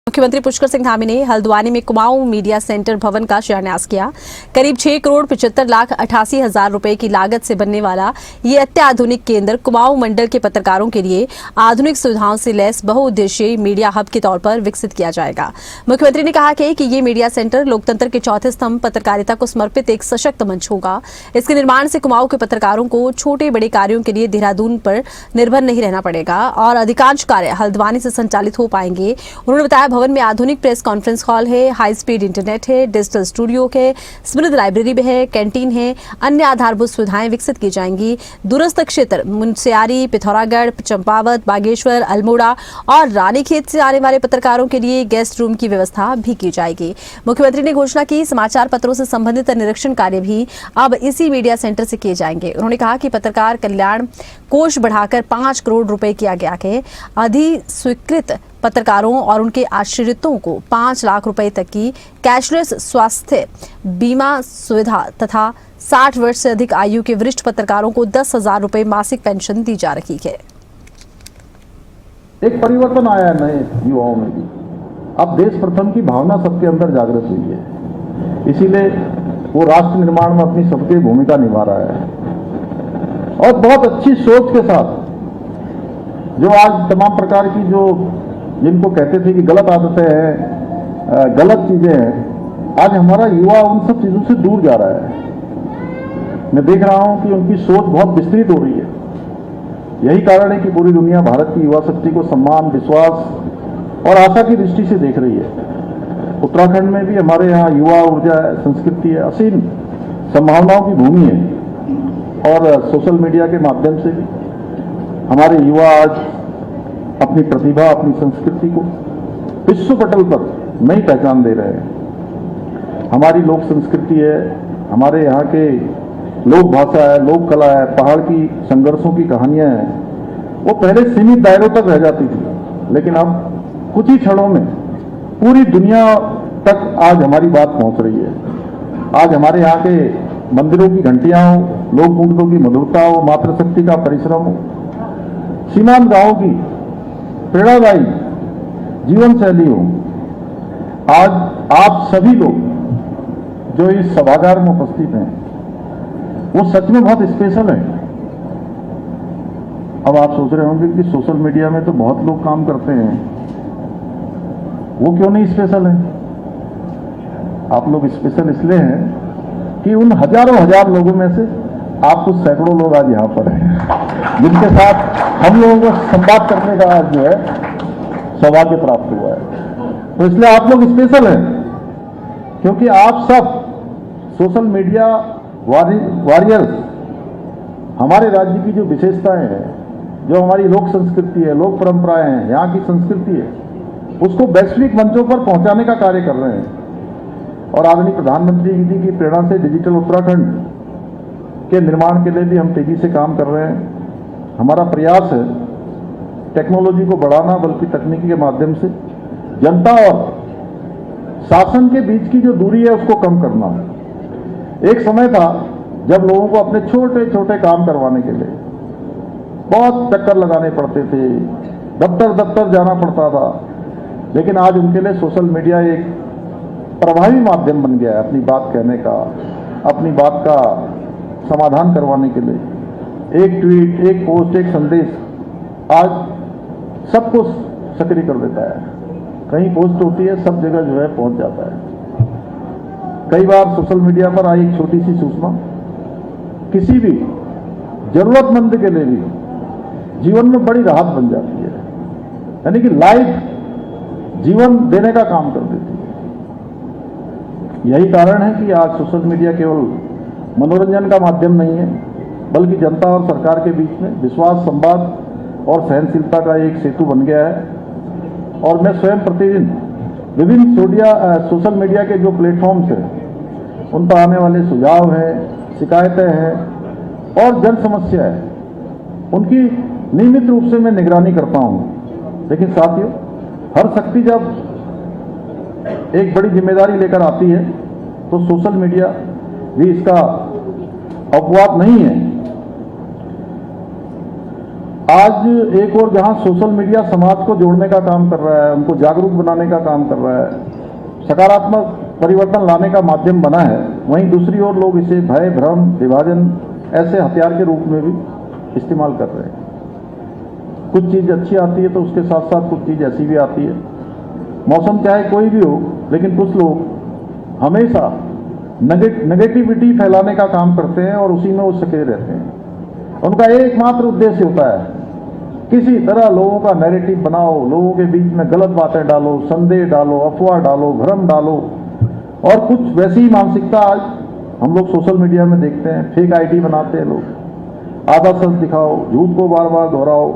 मुख्यमंत्री पुष्कर सिंह धामी ने हल्द्वानी में कुमाऊं मीडिया सेंटर भवन का शिलान्यास किया। करीब 6,75,88,000 रुपए की लागत से बनने वाला ये अत्याधुनिक केंद्र कुमाऊं मंडल के पत्रकारों के लिए आधुनिक सुविधाओं से लैस बहुउद्देशीय मीडिया हब के तौर पर विकसित किया जाएगा। मुख्यमंत्री ने कहा कि ये मीडिया सेंटर लोकतंत्र के चौथे स्तंभ पत्रकारिता को समर्पित एक सशक्त मंच होगा। इसके निर्माण से कुमाऊं के पत्रकारों को छोटे बड़े कार्यों के लिए देहरादून पर निर्भर नहीं रहना पड़ेगा और अधिकांश कार्य हल्द्वानी से संचालित हो पाएंगे। उन्होंने बताया भवन में आधुनिक प्रेस कॉन्फ्रेंस हॉल है, हाई स्पीड इंटरनेट है, डिजिटल स्टूडियो है, समृद्ध लाइब्रेरी भी है, कैंटीन है, अन्य आधारभूत सुविधाएं विकसित की जाएंगी। दूरस्थ क्षेत्र मुनस्यारी, पिथौरागढ़, चंपावत, बागेश्वर, अल्मोड़ा और रानीखेत से आने वाले पत्रकारों के लिए गेस्ट रूम की व्यवस्था भी की जाएगी। मुख्यमंत्री ने घोषणा की समाचार पत्रों से संबंधित निरीक्षण कार्य भी अब इसी मीडिया सेंटर से किए जाएंगे। उन्होंने कहा कि पत्रकार कल्याण कोष बढ़ाकर 5 करोड़ रुपए किया गया है। अधिस्वीकृत पत्रकारों और उनके आश्रितों को 5 लाख रुपए तक की कैशलेस स्वास्थ्य बीमा सुविधा तथा 60 वर्ष से अधिक आयु के वरिष्ठ पत्रकारों को 10,000 रुपए मासिक पेंशन दी जा रही है। एक परिवर्तन आया है नए युवाओं में भी। अब देश प्रथम की भावना सबके अंदर जागृत हुई है, इसीलिए वो राष्ट्र निर्माण में अपनी सबकी भूमिका निभा रहा है और बहुत अच्छी सोच के साथ। जो आज तमाम प्रकार की जो जिनको कहते थे कि गलत आदतें हैं, गलत चीजें हैं, आज हमारा युवा उन सब चीजों से दूर जा रहा है। मैं देख रहा हूं कि उनकी सोच बहुत विस्तृत हो रही है। यही कारण है कि पूरी दुनिया भारत की युवा शक्ति को सम्मान, विश्वास और आशा की दृष्टि से देख रही है। उत्तराखंड में भी हमारे यहाँ युवा ऊर्जा है, संस्कृति है, असीम संभावनाओं की भूमि है और सोशल मीडिया के माध्यम से भी हमारे युवा आज अपनी प्रतिभा, अपनी संस्कृति को विश्व पटल पर नई पहचान दे रहे हैं। हमारी लोक संस्कृति है, हमारे यहाँ के लोक भाषा है, लोक कला है, पहाड़ की संघर्षों की कहानियां हैं। वो पहले सीमित दायरों तक रह जाती थी, लेकिन अब कुछ ही क्षणों में पूरी दुनिया तक आज हमारी बात पहुंच रही है। आज हमारे यहाँ के मंदिरों की घंटियां हो, लोक गीतों की मधुरता हो, मातृशक्ति का परिश्रम हो, सीमांत गांवों की प्रेरणादायी जीवन शैली हो। आज आप सभी लोग जो इस सभागार में उपस्थित हैं वो सच में बहुत स्पेशल है। अब आप सोच रहे होंगे कि सोशल मीडिया में तो बहुत लोग काम करते हैं, वो क्यों नहीं स्पेशल है? आप लोग स्पेशल इसलिए हैं कि उन हजारों हजार लोगों में से आप कुछ सैकड़ों लोग आज यहाँ पर हैं, जिनके साथ हम लोगों को संवाद करने का आज जो है सौभाग्य प्राप्त हुआ है। तो इसलिए आप लोग स्पेशल हैं, क्योंकि आप सब सोशल मीडिया वॉरियर्स हमारे राज्य की जो विशेषताएं हैं, जो हमारी लोक संस्कृति है, लोक परंपराएं हैं, यहाँ की संस्कृति है, उसको वैश्विक मंचों पर पहुंचाने का कार्य कर रहे हैं। और आदरणीय प्रधानमंत्री जी की प्रेरणा से डिजिटल उत्तराखंड के निर्माण के लिए भी हम तेजी से काम कर रहे हैं। हमारा प्रयास है टेक्नोलॉजी को बढ़ाना, बल्कि तकनीकी के माध्यम से जनता और शासन के बीच की जो दूरी है उसको कम करना। एक समय था जब लोगों को अपने छोटे छोटे काम करवाने के लिए बहुत चक्कर लगाने पड़ते थे, दफ्तर जाना पड़ता था, लेकिन आज उनके लिए सोशल मीडिया एक प्रभावी माध्यम बन गया है अपनी बात कहने का, अपनी बात का समाधान करवाने के लिए। एक ट्वीट, एक पोस्ट, एक संदेश आज सबको सक्रिय कर देता है। कहीं पोस्ट होती है, सब जगह जो है पहुंच जाता है। कई बार सोशल मीडिया पर आई एक छोटी सी सूचना किसी भी जरूरतमंद के लिए भी जीवन में बड़ी राहत बन जाती है, यानी कि लाइफ जीवन देने का काम कर देती है। यही कारण है कि आज सोशल मीडिया केवल मनोरंजन का माध्यम नहीं है, बल्कि जनता और सरकार के बीच में विश्वास, संवाद और सहनशीलता का एक सेतु बन गया है। और मैं स्वयं प्रतिदिन विभिन्न सोशल मीडिया के जो प्लेटफॉर्म्स हैं उन पर आने वाले सुझाव हैं, शिकायतें हैं और जन समस्या है, उनकी नियमित रूप से मैं निगरानी करता हूँ। लेकिन साथियों, हर शक्ति जब एक बड़ी जिम्मेदारी लेकर आती है तो सोशल मीडिया भी इसका अपवाद नहीं है। आज एक और जहां सोशल मीडिया समाज को जोड़ने का काम कर रहा है, उनको जागरूक बनाने का काम कर रहा है, सकारात्मक परिवर्तन लाने का माध्यम बना है, वहीं दूसरी ओर लोग इसे भय, भ्रम, विभाजन ऐसे हथियार के रूप में भी इस्तेमाल कर रहे हैं। कुछ चीज़ अच्छी आती है तो उसके साथ साथ कुछ चीज़ ऐसी भी आती है। मौसम चाहे कोई भी हो, लेकिन कुछ लोग हमेशा नेगेटिविटी फैलाने का काम करते हैं और उसी में वो सके रहते हैं। उनका एकमात्र उद्देश्य होता है किसी तरह लोगों का नैरेटिव बनाओ, लोगों के बीच में गलत बातें डालो, संदेह डालो, अफवाह डालो, भ्रम डालो। और कुछ वैसी ही मानसिकता आज हम लोग सोशल मीडिया में देखते हैं। फेक आईडी बनाते हैं लोग, आधा सच दिखाओ, झूठ को बार बार दोहराओ,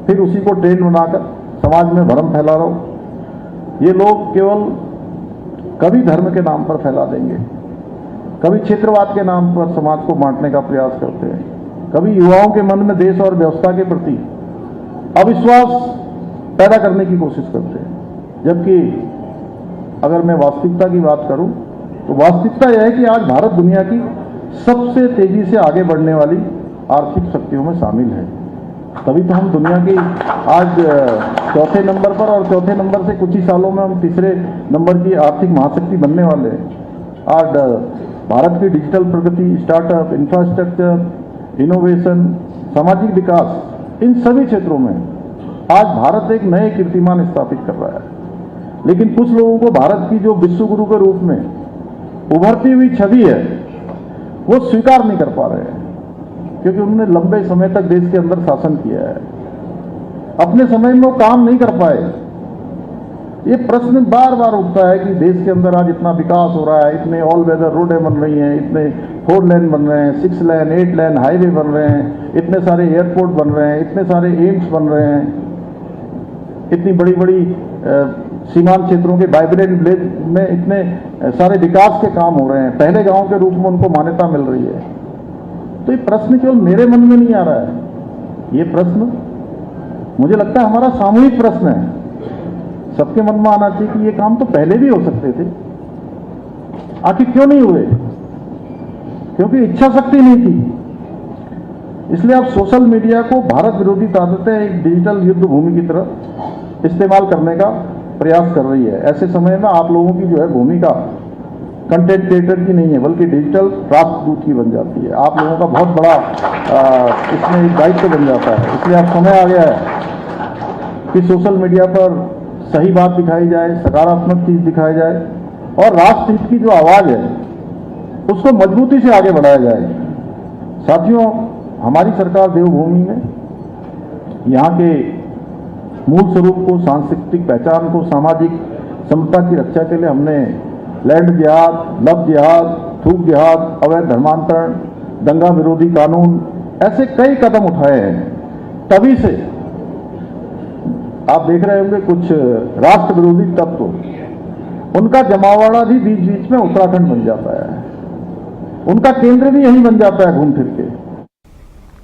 फिर उसी को ट्रेंड बनाकर समाज में भ्रम फैला रहो। ये लोग केवल कभी धर्म के नाम पर फैला देंगे, कभी क्षेत्रवाद के नाम पर समाज को बांटने का प्रयास करते हैं, कभी युवाओं के मन में देश और व्यवस्था के प्रति अविश्वास पैदा करने की कोशिश करते हैं। जबकि अगर मैं वास्तविकता की बात करूं तो वास्तविकता यह है कि आज भारत दुनिया की सबसे तेजी से आगे बढ़ने वाली आर्थिक शक्तियों में शामिल है। तभी तो हम दुनिया की आज चौथे नंबर पर, और चौथे नंबर से कुछ ही सालों में हम तीसरे नंबर की आर्थिक महाशक्ति बनने वाले हैं। आज भारत की डिजिटल प्रगति, स्टार्टअप, इंफ्रास्ट्रक्चर, इनोवेशन, सामाजिक विकास, इन सभी क्षेत्रों में आज भारत एक नए कीर्तिमान स्थापित कर रहा है। लेकिन कुछ लोगों को भारत की जो विश्व गुरु के रूप में उभरती हुई छवि है वो स्वीकार नहीं कर पा रहे हैं, क्योंकि उन्होंने लंबे समय तक देश के अंदर शासन किया है। अपने समय में वो काम नहीं कर पाए। ये प्रश्न बार बार उठता है कि देश के अंदर आज इतना विकास हो रहा है, इतने ऑल वेदर रोडें बन रही हैं, इतने 4 लेन बन रहे हैं, 6 लेन 8 लेन हाईवे बन रहे हैं, इतने सारे एयरपोर्ट बन रहे हैं, इतने सारे एम्स बन रहे हैं, इतनी बड़ी बड़ी सीमांत क्षेत्रों के वाइब्रेंट विलेज में इतने सारे विकास के काम हो रहे हैं, पहले गांव के रूप में उनको मान्यता मिल रही है। तो ये प्रश्न केवल मेरे मन में नहीं आ रहा है, ये प्रश्न मुझे लगता है हमारा सामूहिक प्रश्न है। सबके मन में आना चाहिए कि ये काम तो पहले भी हो सकते थे, आखिर क्यों नहीं हुए? क्योंकि इच्छा शक्ति नहीं थी। इसलिए अब सोशल मीडिया को भारत विरोधी ताकतें एक डिजिटल युद्ध भूमि की तरह इस्तेमाल करने का प्रयास कर रही है। ऐसे समय में आप लोगों की जो है भूमिका कंटेंट क्रिएटर की नहीं है, बल्कि डिजिटल राष्ट्रदूत की बन जाती है। आप लोगों का बहुत बड़ा इसमें एक दायित्व बन जाता है। इसलिए अब समय आ गया है कि सोशल मीडिया पर सही बात दिखाई जाए, सकारात्मक चीज दिखाई जाए, और राष्ट्रहित की जो आवाज है उसको मजबूती से आगे बढ़ाया जाए। साथियों, हमारी सरकार देवभूमि में यहाँ के मूल स्वरूप को, सांस्कृतिक पहचान को, सामाजिक समता की रक्षा के लिए हमने लैंड जिहाद, लव जिहाद, थूक जिहाद, अवैध धर्मांतरण, दंगा विरोधी कानून, ऐसे कई कदम उठाए हैं। तभी से आप देख रहे होंगे कुछ राष्ट्र विरोधी तत्व, उनका जमावड़ा भी बीच बीच में उत्तराखंड बन जाता है, उनका केंद्र भी यही बन जाता है घूम फिर के।